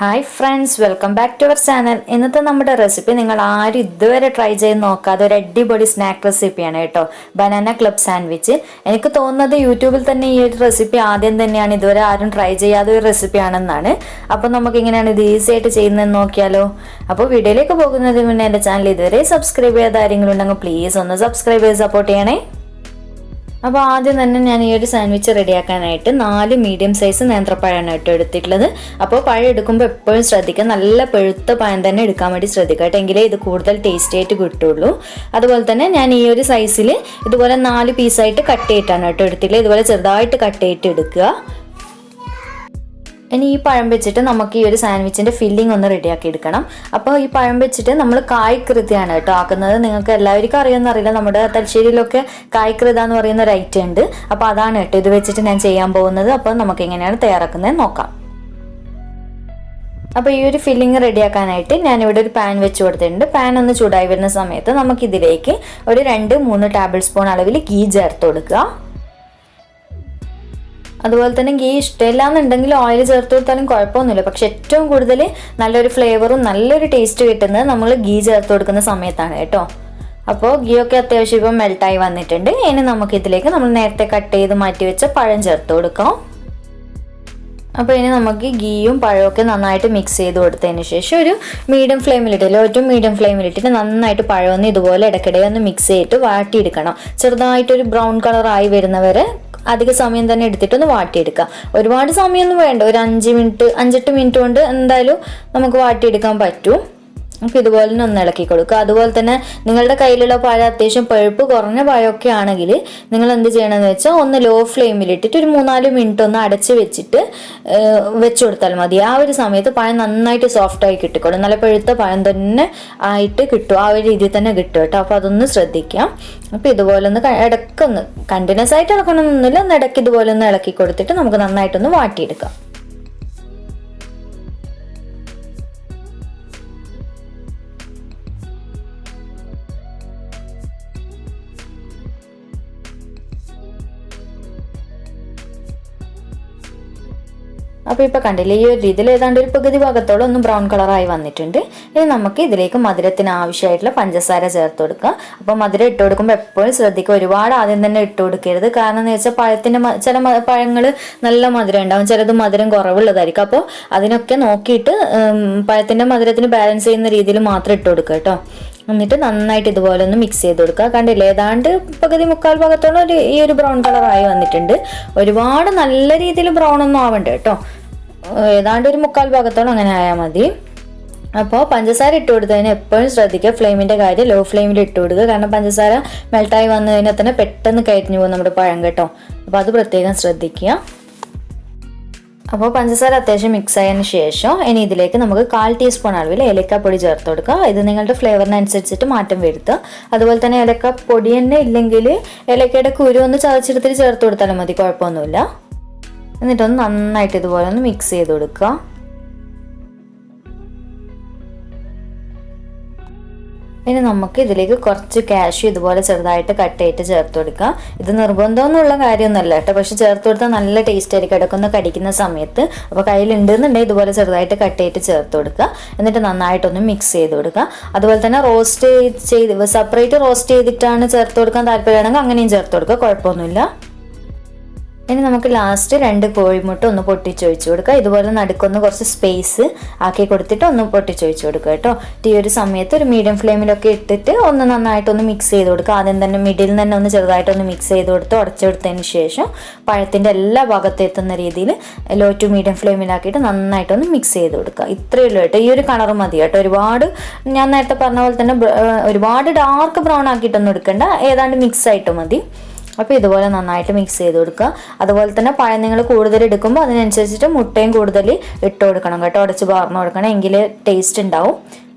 Hi friends, welcome back to our channel. ഇന്നത്തെ നമ്മുടെ recipe നിങ്ങൾ ആരും ഇതുവരെ ട്രൈ ചെയ്ത് നോക്കാതെ ഒരു അടിപൊളി സ്നാക്ക് റെസിപ്പിയാണ് കേട്ടോ. Banana club sandwich. എനിക്ക് തോന്നുന്നത് യൂട്യൂബിൽ തന്നെ ഈ ഒരു റെസിപ്പി ആദ്യം തന്നെയാണ്, ഇതുവരെ ആരും ട്രൈ ചെയ്യാത്ത ഒരു റെസിപ്പിയാണെന്നാണ്. അപ്പോൾ നമുക്ക് എങ്ങനെയാണ് ഇത് ഈസി ആയിട്ട് ചെയ്യുന്നതെന്ന് നോക്കിയാലോ. അപ്പോൾ വീഡിയോയിലേക്ക് പോകുന്നതിന് മുന്നേ എൻ്റെ ചാനൽ ഇതുവരെ സബ്സ്ക്രൈബ് ചെയ്യാത്ത ആരെങ്കിലും ഉണ്ടെങ്കിൽ പ്ലീസ് ഒന്ന് സബ്സ്ക്രൈബ് ചെയ്ത് സപ്പോർട്ട് ചെയ്യണേ. അപ്പോൾ ആദ്യം തന്നെ ഞാൻ ഈ ഒരു സാൻഡ്വിച്ച് റെഡിയാക്കാനായിട്ട് 4 മീഡിയം സൈസ് നേന്ത്രപ്പഴമാണ് കേട്ടോ എടുത്തിട്ടുള്ളത്. അപ്പോൾ പഴം എടുക്കുമ്പോൾ എപ്പോഴും ശ്രദ്ധിക്കുക, നല്ല പഴുത്ത പഴം തന്നെ എടുക്കാൻ വേണ്ടി ശ്രദ്ധിക്കുക കേട്ടോ, എങ്കിലേ ഇത് കൂടുതൽ ടേസ്റ്റി ആയിട്ട് കിട്ടുള്ളൂ. അതുപോലെ തന്നെ ഞാൻ ഈ ഒരു സൈസിൽ ഇതുപോലെ 4 പീസായിട്ട് കട്ട് ചെയ്തിട്ടാണ് കേട്ടോ എടുത്തിട്ടുള്ളത്. ഇതുപോലെ ചെറുതായിട്ട് കട്ട് ചെയ്തിട്ട് എടുക്കുക. ഇനി ഈ പഴം വെച്ചിട്ട് നമുക്ക് ഈ ഒരു സാൻഡ്വിച്ചിൻ്റെ ഫില്ലിംഗ് ഒന്ന് റെഡിയാക്കി എടുക്കണം. അപ്പോൾ ഈ പഴം വെച്ചിട്ട് നമ്മൾ കായ്കൃതിയാണ് കേട്ടോ ആക്കുന്നത്. നിങ്ങൾക്ക് എല്ലാവർക്കും അറിയുമെന്നറിയില്ല, നമ്മുടെ തലശ്ശേരിയിലൊക്കെ കായ്കൃത എന്ന് പറയുന്ന ഒരു ഐറ്റം ഉണ്ട്. അപ്പോൾ അതാണ് കേട്ടോ ഇത് വെച്ചിട്ട് ഞാൻ ചെയ്യാൻ പോകുന്നത്. അപ്പോൾ നമുക്ക് എങ്ങനെയാണ് തയ്യാറാക്കുന്നത് നോക്കാം. അപ്പോൾ ഈ ഒരു ഫില്ലിംഗ് റെഡിയാക്കാനായിട്ട് ഞാനിവിടെ ഒരു പാൻ വെച്ച് കൊടുത്തിട്ടുണ്ട്. പാൻ ഒന്ന് ചൂടായി വരുന്ന സമയത്ത് നമുക്കിതിലേക്ക് ഒരു 2-3 ടേബിൾ സ്പൂൺ അളവിൽ ഗീ ചേർത്ത് കൊടുക്കുക. അതുപോലെ തന്നെ ഗീ ഇഷ്ടമില്ല എന്നുണ്ടെങ്കിൽ ഓയിൽ ചേർത്ത് കൊടുത്താലും കുഴപ്പമൊന്നുമില്ല. പക്ഷെ ഏറ്റവും കൂടുതൽ നല്ലൊരു ഫ്ലേവറും നല്ലൊരു ടേസ്റ്റ് കിട്ടുന്നത് നമ്മൾ ഗീ ചേർത്ത് കൊടുക്കുന്ന സമയത്താണ് കേട്ടോ. അപ്പോൾ ഗീ ഒക്കെ അത്യാവശ്യം ഇപ്പം മെൽട്ടായി വന്നിട്ടുണ്ട്. ഇനി നമുക്കിതിലേക്ക് നമ്മൾ നേരത്തെ കട്ട് ചെയ്ത് മാറ്റി വെച്ച പഴം ചേർത്ത് കൊടുക്കാം. അപ്പോൾ ഇനി നമുക്ക് ഗീയും പഴമൊക്കെ നന്നായിട്ട് മിക്സ് ചെയ്ത് കൊടുത്തതിന് ശേഷം ഒരു മീഡിയം ഫ്ലെയിമിലിട്ട്, ലോ ടു മീഡിയം ഫ്ലെയിമിലിട്ടിട്ട് നന്നായിട്ട് പഴമൊന്ന് ഇതുപോലെ ഇടയ്ക്കിടെ ഒന്ന് മിക്സ് ചെയ്തിട്ട് വാട്ടിയെടുക്കണം. ചെറുതായിട്ടൊരു ബ്രൗൺ കളറായി വരുന്നവരെ അധിക സമയം തന്നെ എടുത്തിട്ടൊന്ന് വാട്ടിയെടുക്കാം. ഒരുപാട് സമയമൊന്നും വേണ്ട, ഒരു 5-8 മിനിറ്റ് കൊണ്ട് എന്തായാലും നമുക്ക് വാട്ടിയെടുക്കാൻ പറ്റും. അപ്പോൾ ഇതുപോലെ തന്നെ ഒന്ന് ഇളക്കി കൊടുക്കുക. അതുപോലെ തന്നെ നിങ്ങളുടെ കയ്യിലുള്ള പഴം അത്യാവശ്യം പഴുപ്പ് കുറഞ്ഞ പഴമൊക്കെ ആണെങ്കിൽ നിങ്ങൾ എന്ത് ചെയ്യണമെന്ന് വെച്ചാൽ ഒന്ന് ലോ ഫ്ലെയിമിലിട്ടിട്ട് ഒരു 3-4 മിനിറ്റ് ഒന്ന് അടച്ച് വെച്ചിട്ട് വെച്ച് കൊടുത്താൽ മതി. ആ ഒരു സമയത്ത് പഴം നന്നായിട്ട് സോഫ്റ്റായി കിട്ടിക്കോളും. നല്ല പഴുത്ത പഴം തന്നെ ആയിട്ട് കിട്ടും, ആ ഒരു രീതിയിൽ തന്നെ കിട്ടും കേട്ടോ. അപ്പോൾ അതൊന്ന് ശ്രദ്ധിക്കാം. അപ്പോൾ ഇതുപോലെ ഒന്ന് ഇടയ്ക്കൊന്ന് കണ്ടിന്യൂസ് ആയിട്ട് ഇളക്കണമെന്നൊന്നുമില്ല, ഒന്ന് ഇടയ്ക്ക് ഇതുപോലെ ഒന്ന് ഇളക്കി കൊടുത്തിട്ട് നമുക്ക് നന്നായിട്ടൊന്ന് വാട്ടിയെടുക്കാം. അപ്പോൾ ഇപ്പോൾ കണ്ടില്ലേ, ഈ ഒരു രീതിയിൽ ഏതാണ്ട് ഒരു പകുതി ഭാഗത്തോളം ഒന്ന് ബ്രൗൺ കളറായി വന്നിട്ടുണ്ട്. ഇനി നമുക്ക് ഇതിലേക്ക് മധുരത്തിന് ആവശ്യമായിട്ടുള്ള പഞ്ചസാര ചേർത്ത് കൊടുക്കുക. അപ്പോൾ മധുരം ഇട്ട് കൊടുക്കുമ്പോൾ എപ്പോഴും ശ്രദ്ധിക്കുക, ഒരുപാട് ആദ്യം തന്നെ ഇട്ട് കൊടുക്കരുത്. കാരണം എന്ന് വെച്ചാൽ പഴത്തിൻ്റെ ചില പഴങ്ങൾ നല്ല മധുരം ഉണ്ടാകും, ചിലത് മധുരം കുറവുള്ളതായിരിക്കും. അപ്പോൾ അതിനൊക്കെ നോക്കിയിട്ട് പഴത്തിൻ്റെ മധുരത്തിന് ബാലൻസ് ചെയ്യുന്ന രീതിയിൽ മാത്രം ഇട്ട് കൊടുക്കുക കേട്ടോ. എന്നിട്ട് നന്നായിട്ട് ഇതുപോലെ ഒന്ന് മിക്സ് ചെയ്ത് കൊടുക്കുക. കണ്ടില്ലേ, ഏതാണ്ട് പകുതി മുക്കാൽ ഭാഗത്തോളം ഈ ഒരു ബ്രൗൺ കളറായി വന്നിട്ടുണ്ട്. ഒരുപാട് നല്ല രീതിയിൽ ബ്രൗൺ ഒന്നും ആവണ്ട കേട്ടോ, ഏതാണ്ട് ഒരു മുക്കാൽ ഭാഗത്തോളം അങ്ങനെ ആയാൽ മതി. അപ്പോൾ പഞ്ചസാര ഇട്ട് കൊടുത്തതിന് എപ്പോഴും ശ്രദ്ധിക്കുക, ഫ്ലെയിമിൻ്റെ കാര്യം ലോ ഫ്ലെയിമിൽ ഇട്ട് കൊടുക്കുക. കാരണം പഞ്ചസാര മെൽട്ടായി വന്നു കഴിഞ്ഞാൽ തന്നെ പെട്ടെന്ന് കരിഞ്ഞു പോകും നമ്മുടെ പഴം കേട്ടോ. അപ്പോൾ അത് പ്രത്യേകം ശ്രദ്ധിക്കുക. അപ്പോൾ പഞ്ചസാര അത്യാവശ്യം മിക്സ് ആയതിന് ശേഷം ഇനി ഇതിലേക്ക് നമുക്ക് 1/4 ടീസ്പൂൺ അളവിൽ ഏലക്കാപ്പൊടി ചേർത്ത് കൊടുക്കുക. ഇത് നിങ്ങളുടെ ഫ്ലേവറിനനുസരിച്ചിട്ട് മാറ്റം വരുത്തുക. അതുപോലെ തന്നെ ഏലക്കാപ്പൊടി തന്നെ ഇല്ലെങ്കിൽ ഏലക്കയുടെ കുരു ഒന്ന് ചതച്ചെടുത്തിട്ട് ചേർത്ത് കൊടുത്താലും മതി, കുഴപ്പമൊന്നുമില്ല. എന്നിട്ടൊന്ന് നന്നായിട്ട് ഇതുപോലെ ഒന്ന് മിക്സ് ചെയ്ത് കൊടുക്കുക. ഇനി നമുക്ക് ഇതിലേക്ക് കുറച്ച് കാഷ്യൂ ഇതുപോലെ ചെറുതായിട്ട് കട്ട് ചെയ്തിട്ട് ചേർത്ത് കൊടുക്കുക. ഇത് നിർബന്ധമൊന്നുമുള്ള കാര്യമൊന്നുമല്ല കേട്ടോ, പക്ഷെ ചേർത്ത് കൊടുത്താൽ നല്ല ടേസ്റ്റ് ആയിരിക്കും ഇടയ്ക്കൊന്ന് കടിക്കുന്ന സമയത്ത്. അപ്പോൾ കയ്യിലുണ്ടെന്നുണ്ടെങ്കിൽ ഇതുപോലെ ചെറുതായിട്ട് കട്ട് ചെയ്തിട്ട് ചേർത്ത് കൊടുക്കുക. എന്നിട്ട് നന്നായിട്ടൊന്ന് മിക്സ് ചെയ്ത് കൊടുക്കുക. അതുപോലെ തന്നെ സെപ്പറേറ്റ് റോസ്റ്റ് ചെയ്തിട്ടാണ് ചേർത്ത് കൊടുക്കാൻ താല്പര്യമാണെങ്കിൽ അങ്ങനെയും ചേർത്ത് കൊടുക്കുക, കുഴപ്പമൊന്നുമില്ല. ഇനി നമുക്ക് ലാസ്റ്റ് 2 കോഴിമുട്ട ഒന്ന് പൊട്ടിച്ചൊഴിച്ച് കൊടുക്കുക. ഇതുപോലെ നടുക്കൊന്ന് കുറച്ച് സ്പേസ് ആക്കി കൊടുത്തിട്ട് ഒന്ന് പൊട്ടിച്ചൊഴിച്ച് കൊടുക്കുക കേട്ടോ. ഈ ഒരു സമയത്ത് ഒരു മീഡിയം ഫ്ലെയിമിലൊക്കെ ഇട്ടിട്ട് ഒന്ന് നന്നായിട്ടൊന്ന് മിക്സ് ചെയ്ത് കൊടുക്കുക. ആദ്യം തന്നെ മിഡിൽ തന്നെ ഒന്ന് ചെറുതായിട്ടൊന്ന് മിക്സ് ചെയ്ത് കൊടുത്ത് ഉടച്ചെടുത്തതിന് ശേഷം പഴത്തിൻ്റെ എല്ലാ ഭാഗത്തും എത്തുന്ന രീതിയിൽ ലോ ടു മീഡിയം ഫ്ലെയിമിലാക്കിയിട്ട് നന്നായിട്ടൊന്ന് മിക്സ് ചെയ്ത് കൊടുക്കുക. ഇത്രയേ ഉള്ളൂ കേട്ടോ, ഈ ഒരു കളർ മതി കേട്ടോ. ഒരുപാട് ഞാൻ നേരത്തെ പറഞ്ഞ പോലെ തന്നെ ഒരുപാട് ഡാർക്ക് ബ്രൗൺ ആക്കിയിട്ടൊന്നും എടുക്കണ്ട, ഏതാണ്ട് മിക്സ് ആയിട്ട് മതി. അപ്പോൾ ഇതുപോലെ നന്നായിട്ട് മിക്സ് ചെയ്ത് കൊടുക്കുക. അതുപോലെ തന്നെ പഴം നിങ്ങൾ കൂടുതൽ എടുക്കുമ്പോൾ അതിനനുസരിച്ചിട്ട് മുട്ടയും കൂടുതൽ ഇട്ട് കൊടുക്കണം കേട്ടോ, ഉടച്ച് പാർന്ന് കൊടുക്കണം, എങ്കിൽ ടേസ്റ്റ് ഉണ്ടാവും.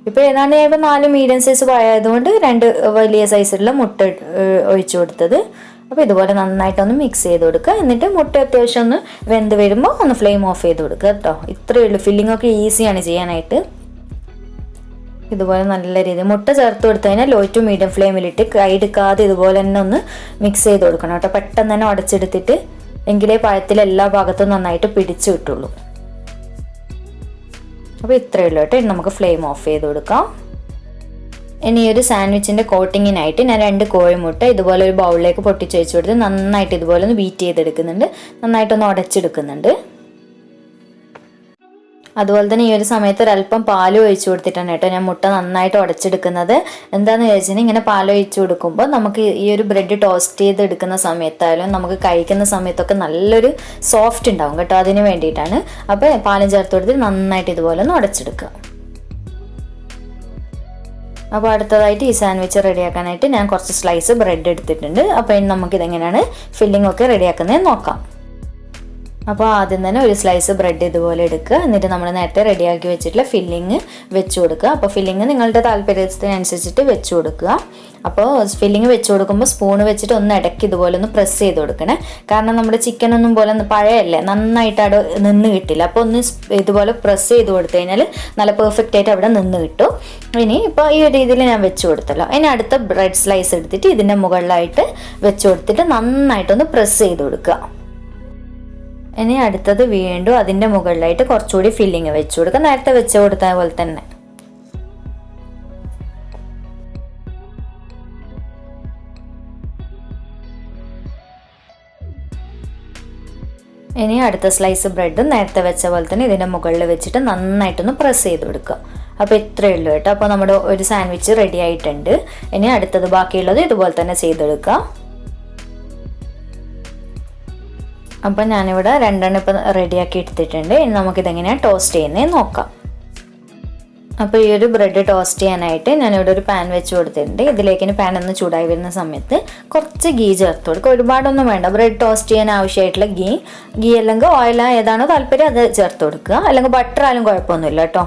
ഇപ്പോൾ ഏതാണ്ട് ഞാൻ 4 മീഡിയം സൈസ് പഴമായതുകൊണ്ട് 2 വലിയ സൈസിലുള്ള മുട്ട ഒഴിച്ചു കൊടുത്തത്. അപ്പോൾ ഇതുപോലെ നന്നായിട്ടൊന്ന് മിക്സ് ചെയ്ത് കൊടുക്കുക. എന്നിട്ട് മുട്ട അത്യാവശ്യം ഒന്ന് വെന്ത് വരുമ്പോൾ ഒന്ന് ഫ്ലെയിം ഓഫ് ചെയ്ത് കൊടുക്കുക കേട്ടോ. ഇത്രയേ ഉള്ളൂ, ഫില്ലിംഗ് ഒക്കെ ഈസിയാണ് ചെയ്യാനായിട്ട്. ഇതുപോലെ നല്ല രീതിയിൽ മുട്ട ചേർത്ത് കൊടുത്തു കഴിഞ്ഞാൽ ലോ ടു മീഡിയം ഫ്ലെയിമിലിട്ട് കൈ എടുക്കാതെ ഇതുപോലെ തന്നെ ഒന്ന് മിക്സ് ചെയ്ത് കൊടുക്കണം കേട്ടോ. പെട്ടെന്ന് തന്നെ ഉടച്ചെടുത്തിട്ട് എങ്കിലേ പഴത്തിൽ എല്ലാ ഭാഗത്തും നന്നായിട്ട് പിടിച്ചു കിട്ടുള്ളൂ. അപ്പോൾ ഇത്രയേ ഉള്ളൂ കേട്ടോ. ഇനി നമുക്ക് ഫ്ലെയിം ഓഫ് ചെയ്ത് കൊടുക്കാം. ഇനി ഈ ഒരു സാൻഡ്വിച്ചിൻ്റെ കോട്ടിങ്ങിനായിട്ട് ഞാൻ 2 കോഴിമുട്ട ഇതുപോലെ ഒരു ബൗളിലേക്ക് പൊട്ടിച്ച് വെച്ച് കൊടുത്ത് നന്നായിട്ട് ഇതുപോലെ ഒന്ന് ബീറ്റ് ചെയ്തെടുക്കുന്നുണ്ട്, നന്നായിട്ടൊന്ന് ഉടച്ചെടുക്കുന്നുണ്ട്. അതുപോലെ തന്നെ ഈ ഒരു സമയത്ത് ഒരല്പം പാൽ ഒഴിച്ചു കൊടുത്തിട്ടാണ് കേട്ടോ ഞാൻ മുട്ട നന്നായിട്ട് ഉടച്ചെടുക്കുന്നത്. എന്താണെന്ന് ചോദിച്ചാൽ ഇങ്ങനെ പാൽ ഒഴിച്ചു കൊടുക്കുമ്പോൾ നമുക്ക് ഈ ഒരു ബ്രെഡ് ടോസ്റ്റ് ചെയ്തെടുക്കുന്ന സമയത്തായാലും നമുക്ക് കഴിക്കുന്ന സമയത്തൊക്കെ നല്ലൊരു സോഫ്റ്റ് ഉണ്ടാവും കേട്ടോ, അതിന് വേണ്ടിയിട്ടാണ്. അപ്പോൾ പാലും ചേർത്ത് കൊടുത്ത് നന്നായിട്ട് ഇതുപോലെ ഒന്ന് ഉടച്ചെടുക്കുക. അപ്പോൾ അടുത്തതായിട്ട് ഈ സാൻഡ്വിച്ച് റെഡിയാക്കാനായിട്ട് ഞാൻ കുറച്ച് സ്ലൈസ് ബ്രെഡ് എടുത്തിട്ടുണ്ട്. അപ്പോൾ ഇനി നമുക്കിതെങ്ങനെയാണ് ഫില്ലിംഗ് ഒക്കെ റെഡിയാക്കുന്നതെന്ന് നോക്കാം. അപ്പോൾ ആദ്യം തന്നെ ഒരു സ്ലൈസ് ബ്രെഡ് ഇതുപോലെ എടുക്കുക. എന്നിട്ട് നമ്മൾ നേരത്തെ റെഡിയാക്കി വെച്ചിട്ടുള്ള ഫില്ലിങ് വെച്ച് കൊടുക്കുക. അപ്പോൾ ഫില്ലിങ് നിങ്ങളുടെ താല്പര്യത്തിനനുസരിച്ചിട്ട് വെച്ച് കൊടുക്കുക. അപ്പോൾ ഫില്ലിങ് വെച്ച് കൊടുക്കുമ്പോൾ സ്പൂണ് വെച്ചിട്ട് ഒന്ന് ഇടയ്ക്ക് ഇതുപോലെ ഒന്ന് പ്രസ് ചെയ്ത് കൊടുക്കണേ. കാരണം നമ്മുടെ ചിക്കനൊന്നും പോലെ പഴയല്ലേ, നന്നായിട്ട് അവിടെ നിന്ന് കിട്ടില്ല. അപ്പോൾ ഒന്ന് ഇതുപോലെ പ്രസ് ചെയ്ത് കൊടുത്തു കഴിഞ്ഞാൽ നല്ല പെർഫെക്റ്റ് ആയിട്ട് അവിടെ നിന്ന് കിട്ടും. ഇനി ഇപ്പോൾ ഈ ഒരു രീതിയിൽ ഞാൻ വെച്ച് കൊടുത്തല്ലോ. ഇനി അടുത്ത ബ്രെഡ് സ്ലൈസ് എടുത്തിട്ട് ഇതിൻ്റെ മുകളിലായിട്ട് വെച്ച് കൊടുത്തിട്ട് നന്നായിട്ടൊന്ന് പ്രസ് ചെയ്ത് കൊടുക്കുക. ഇനി അടുത്തത് വീണ്ടും അതിൻ്റെ മുകളിലായിട്ട് കുറച്ചുകൂടി ഫില്ലിങ് വെച്ച് കൊടുക്കുക, നേരത്തെ വെച്ച് കൊടുത്ത പോലെ തന്നെ. ഇനി അടുത്ത സ്ലൈസ് ബ്രെഡ് നേരത്തെ വെച്ച പോലെ തന്നെ ഇതിൻ്റെ മുകളിൽ വെച്ചിട്ട് നന്നായിട്ടൊന്ന് പ്രസ് ചെയ്ത് കൊടുക്കുക. അപ്പോൾ ഇത്രയേ ഉള്ളൂ കേട്ടോ. അപ്പോൾ നമ്മുടെ ഒരു സാൻഡ്വിച്ച് റെഡി ആയിട്ടുണ്ട്. ഇനി അടുത്തത് ബാക്കിയുള്ളത് ഇതുപോലെ തന്നെ ചെയ്തെടുക്കുക. അപ്പം ഞാനിവിടെ 2 ഇപ്പം റെഡിയാക്കി എടുത്തിട്ടുണ്ട്. ഇനി നമുക്കിതെങ്ങനെയാണ് ടോസ്റ്റ് ചെയ്യുന്നത് നോക്കാം. അപ്പോൾ ഈ ഒരു ബ്രെഡ് ടോസ്റ്റ് ചെയ്യാനായിട്ട് ഞാനിവിടെ ഒരു പാൻ വെച്ച് കൊടുത്തിട്ടുണ്ട്. ഇതിലേക്ക് പാൻ ഒന്ന് ചൂടായി വരുന്ന സമയത്ത് കുറച്ച് ഗീ ചേർത്ത് കൊടുക്കുക. ഒരുപാടൊന്നും വേണ്ട. ബ്രെഡ് ടോസ്റ്റ് ചെയ്യാൻ ആവശ്യമായിട്ടുള്ള ഗീ അല്ലെങ്കിൽ ഓയിൽ ഏതാണോ താല്പര്യം അത് ചേർത്ത് കൊടുക്കുക. അല്ലെങ്കിൽ ബട്ടർ ആയാലും കുഴപ്പമൊന്നുമില്ല കേട്ടോ.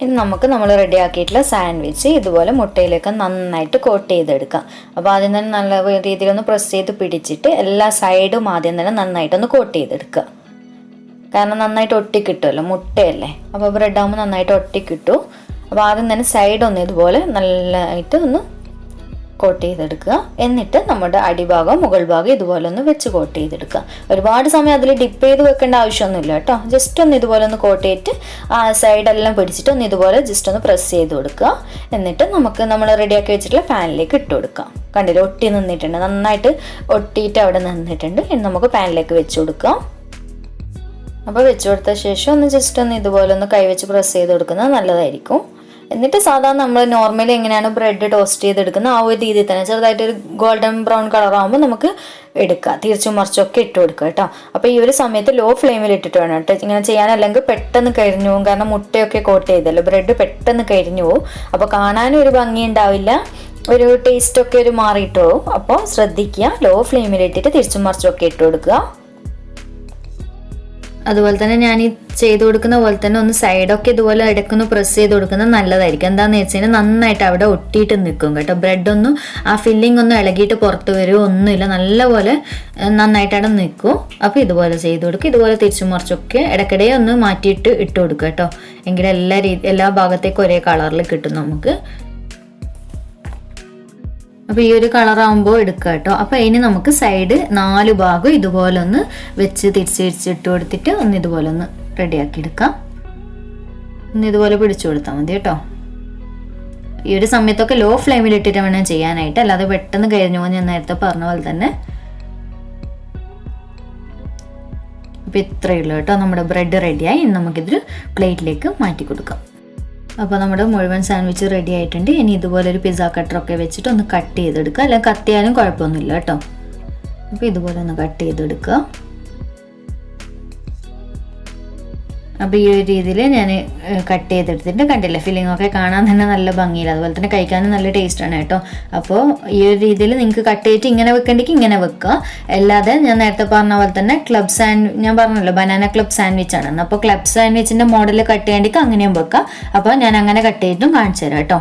ഇനി നമ്മൾ റെഡിയാക്കിയിട്ടുള്ള സാൻഡ്വിച്ച് ഇതുപോലെ മുട്ടയിലേക്ക് നന്നായിട്ട് കോട്ട് ചെയ്തെടുക്കാം. അപ്പോൾ ആദ്യം തന്നെ നല്ല രീതിയിലൊന്ന് പ്രസ് ചെയ്ത് പിടിച്ചിട്ട് എല്ലാ സൈഡും ആദ്യം തന്നെ നന്നായിട്ടൊന്ന് കോട്ട് ചെയ്തെടുക്കുക. കാരണം നന്നായിട്ട് ഒട്ടിക്കിട്ടുമല്ലോ, മുട്ടയല്ലേ. അപ്പോൾ ബ്രെഡ് ആകുമ്പോൾ നന്നായിട്ട് ഒട്ടിക്കിട്ടും. അപ്പോൾ ആദ്യം തന്നെ സൈഡൊന്ന് ഇതുപോലെ നല്ലതായിട്ട് ഒന്ന് കോട്ട് ചെയ്തെടുക്കുക. എന്നിട്ട് നമ്മുടെ അടിഭാഗം മുകൾ ഭാഗം ഇതുപോലെ ഒന്ന് വെച്ച് കോട്ട് ചെയ്തെടുക്കുക. ഒരുപാട് സമയം അതിൽ ഡിപ്പ് ചെയ്ത് വെക്കേണ്ട ആവശ്യമൊന്നുമില്ല കേട്ടോ. ജസ്റ്റ് ഒന്ന് ഇതുപോലെ ഒന്ന് കോട്ട് ചെയ്തിട്ട് ആ സൈഡെല്ലാം പിടിച്ചിട്ട് ഒന്ന് ഇതുപോലെ ജസ്റ്റ് ഒന്ന് പ്രസ് ചെയ്ത് കൊടുക്കുക. എന്നിട്ട് നമ്മൾ റെഡിയാക്കി വെച്ചിട്ടുള്ള പാനിലേക്ക് ഇട്ട് കൊടുക്കാം. കണ്ടില്ല, ഒട്ടി നിന്നിട്ടുണ്ട്, നന്നായിട്ട് ഒട്ടിയിട്ട് അവിടെ നിന്നിട്ടുണ്ട്. ഇനി നമുക്ക് പാനിലേക്ക് വെച്ച് കൊടുക്കാം. അപ്പോൾ വെച്ച് കൊടുത്ത ശേഷം ഒന്ന് ജസ്റ്റ് ഒന്ന് ഇതുപോലെ ഒന്ന് കൈവച്ച് പ്രസ് ചെയ്ത് കൊടുക്കുന്നത് നല്ലതായിരിക്കും. എന്നിട്ട് സാധാരണ നമ്മൾ നോർമലി എങ്ങനെയാണ് ബ്രെഡ് ടോസ്റ്റ് ചെയ്തെടുക്കുന്നത് ആ ഒരു രീതിയിൽ തന്നെ ചെറുതായിട്ടൊരു ഗോൾഡൻ ബ്രൗൺ കളറാകുമ്പോൾ നമുക്ക് എടുക്കുക. തിരിച്ചും മറിച്ചൊക്കെ ഇട്ട് കൊടുക്കുക കേട്ടോ. അപ്പോൾ ഈ ഒരു സമയത്ത് ലോ ഫ്ലെയിമിൽ ഇട്ടിട്ട് വേണം കേട്ടോ ഇങ്ങനെ ചെയ്യാൻ, അല്ലെങ്കിൽ പെട്ടെന്ന് കരിഞ്ഞു പോകും. കാരണം മുട്ടയൊക്കെ കോട്ട് ചെയ്തല്ലോ, ബ്രെഡ് പെട്ടെന്ന് കരിഞ്ഞു പോകും. അപ്പോൾ കാണാനും ഒരു ഭംഗി ഉണ്ടാവില്ല, ഒരു ടേസ്റ്റൊക്കെ ഒരു മാറിയിട്ട് പോകും. അപ്പോൾ ശ്രദ്ധിക്കുക, ലോ ഫ്ലെയിമിൽ ഇട്ടിട്ട് തിരിച്ചും മറിച്ചൊക്കെ ഇട്ട് കൊടുക്കുക. അതുപോലെ തന്നെ ഞാൻ ഈ ചെയ്ത് കൊടുക്കുന്ന പോലെ തന്നെ ഒന്ന് സൈഡൊക്കെ ഇതുപോലെ ഇടയ്ക്കൊന്ന് പ്രസ് ചെയ്ത് കൊടുക്കുന്നത് നല്ലതായിരിക്കും. എന്താണെന്ന് വെച്ച് കഴിഞ്ഞാൽ നന്നായിട്ട് അവിടെ ഒട്ടിയിട്ട് നിൽക്കും കേട്ടോ. ബ്രെഡൊന്നും ആ ഫില്ലിംഗ് ഒന്നും ഇളകിയിട്ട് പുറത്ത് വരുമോ ഒന്നുമില്ല, നല്ലപോലെ നന്നായിട്ട് അവിടെ നിൽക്കും. അപ്പോൾ ഇതുപോലെ ചെയ്ത് കൊടുക്കുക. ഇതുപോലെ തിരിച്ചും മറിച്ചൊക്കെ ഇടയ്ക്കിടെ ഒന്ന് മാറ്റിയിട്ട് ഇട്ട് കൊടുക്കുക കേട്ടോ. എങ്കിലും എല്ലാ ഭാഗത്തേക്കും ഒരേ കളറിൽ കിട്ടും നമുക്ക്. അപ്പോൾ ഈ ഒരു കളറാകുമ്പോൾ എടുക്കുക കേട്ടോ. അപ്പോൾ ഇനി നമുക്ക് സൈഡ് 4 ഭാഗം ഇതുപോലെ ഒന്ന് വെച്ച് തിരിച്ചിട്ട് കൊടുത്തിട്ട് ഒന്ന് ഇതുപോലെ ഒന്ന് റെഡിയാക്കി എടുക്കാം. ഒന്ന് ഇതുപോലെ പിടിച്ചു കൊടുത്താൽ മതി കേട്ടോ. ഈ ഒരു സമയത്തൊക്കെ ലോ ഫ്ലെയിമിൽ ഇട്ടിട്ട് വേണം ചെയ്യാനായിട്ട്, അല്ലാതെ പെട്ടെന്ന് കഴിഞ്ഞു പോകും. ഞാൻ നേരത്തെ പറഞ്ഞ പോലെ തന്നെ. അപ്പോൾ ഇത്രയേ ഉള്ളൂ കേട്ടോ. നമ്മുടെ ബ്രെഡ് റെഡിയായി. ഇനി നമുക്കിതൊരു പ്ലേറ്റിലേക്ക് മാറ്റി കൊടുക്കാം. അപ്പോൾ നമ്മുടെ മുഴുവൻ സാൻഡ്വിച്ച് റെഡി ആയിട്ടുണ്ട്. ഇനി ഇതുപോലെ ഒരു പിസ്സ കട്ടറൊക്കെ വെച്ചിട്ട് ഒന്ന് കട്ട് ചെയ്തെടുക്കുക. അല്ലെങ്കിൽ കത്തിയാലും കുഴപ്പമൊന്നുമില്ല കേട്ടോ. അപ്പോൾ ഇതുപോലെ ഒന്ന് കട്ട് ചെയ്തെടുക്കുക. അപ്പോൾ ഈ ഒരു രീതിയിൽ ഞാൻ കട്ട് ചെയ്തെടുത്തിട്ട് കണ്ടില്ലേ, ഫില്ലിംഗ് ഒക്കെ കാണാൻ തന്നെ നല്ല ഭംഗിയില്ല, അതുപോലെ തന്നെ കഴിക്കാനും നല്ല ടേസ്റ്റാണ് കേട്ടോ. അപ്പോൾ ഈ ഒരു രീതിയിൽ നിങ്ങൾക്ക് കട്ട് ചെയ്തിട്ട് ഇങ്ങനെ വെക്കേണ്ടെങ്കിൽ ഇങ്ങനെ വെക്കുക. അല്ലാതെ ഞാൻ നേരത്തെ പറഞ്ഞ പോലെ തന്നെ ഞാൻ പറഞ്ഞല്ലോ ബനാന ക്ലബ് സാൻഡ്വിച്ച് ആണ്. അപ്പോൾ ക്ലബ് സാൻഡ്വിച്ചിൻ്റെ മോഡൽ കട്ട് ചെയ്യേണ്ടെങ്കിൽ അങ്ങനെയും വെക്കുക. അപ്പോൾ ഞാൻ അങ്ങനെ കട്ട് ചെയ്തിട്ടും കാണിച്ചു തരാം കേട്ടോ.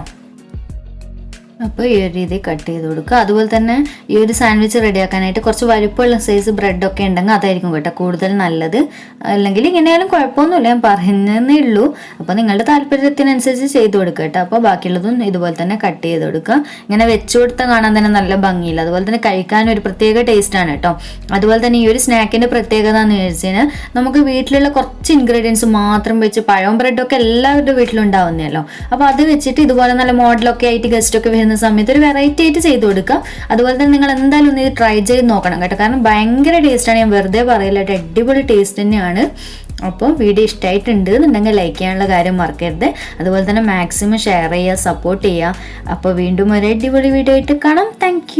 അപ്പോൾ ഈ ഒരു രീതിയിൽ കട്ട് ചെയ്ത് കൊടുക്കുക. അതുപോലെ തന്നെ ഈ ഒരു സാൻഡ്വിച്ച് റെഡിയാക്കാനായിട്ട് കുറച്ച് വലുപ്പമുള്ള സൈസ് ബ്രെഡൊക്കെ ഉണ്ടെങ്കിൽ അതായിരിക്കും കേട്ടോ കൂടുതൽ നല്ലത്. അല്ലെങ്കിൽ ഇങ്ങനെയാലും കുഴപ്പമൊന്നുമില്ല, ഞാൻ പറഞ്ഞതേ ഉള്ളൂ. അപ്പോൾ നിങ്ങളുടെ താല്പര്യത്തിനനുസരിച്ച് ചെയ്ത് കൊടുക്കുക കേട്ടോ. അപ്പോൾ ബാക്കിയുള്ളതും ഇതുപോലെ തന്നെ കട്ട് ചെയ്ത് കൊടുക്കുക. ഇങ്ങനെ വെച്ച് കൊടുത്താൽ കാണാൻ തന്നെ നല്ല ഭംഗിയില്ല, അതുപോലെ തന്നെ കഴിക്കാൻ ഒരു പ്രത്യേക ടേസ്റ്റാണ് കേട്ടോ. അതുപോലെ തന്നെ ഈ ഒരു സ്നാക്കിൻ്റെ പ്രത്യേകത എന്ന് വെച്ച് കഴിഞ്ഞാൽ നമുക്ക് വീട്ടിലുള്ള കുറച്ച് ഇൻഗ്രീഡിയൻസ് മാത്രം വെച്ച്, പഴവും ബ്രെഡൊക്കെ എല്ലാവരുടെ വീട്ടിലും ഉണ്ടാവുന്നതല്ലോ, അപ്പോൾ അത് വെച്ചിട്ട് ഇതുപോലെ നല്ല മോഡലൊക്കെ ആയിട്ട് ഗസ്റ്റൊക്കെ വരുന്ന സമയത്ത് ഒരു വെറൈറ്റി ആയിട്ട് ചെയ്ത് കൊടുക്കാം. അതുപോലെ തന്നെ നിങ്ങൾ എന്തായാലും ഒന്ന് ഇത് ട്രൈ ചെയ്ത് നോക്കണം കേട്ടോ, കാരണം ഭയങ്കര ടേസ്റ്റാണ്, ഞാൻ വെറുതെ പറയില്ല കേട്ടോ, അടിപൊളി ടേസ്റ്റ് തന്നെയാണ്. അപ്പോൾ വീഡിയോ ഇഷ്ടമായിട്ടുണ്ട് എന്നുണ്ടെങ്കിൽ ലൈക്ക് ചെയ്യാനുള്ള കാര്യം മറക്കരുത്. അതുപോലെ തന്നെ മാക്സിമം ഷെയർ ചെയ്യുക, സപ്പോർട്ട് ചെയ്യുക. അപ്പോൾ വീണ്ടും ഒരു അടിപൊളി വീഡിയോ ആയിട്ട് കാണാം. താങ്ക്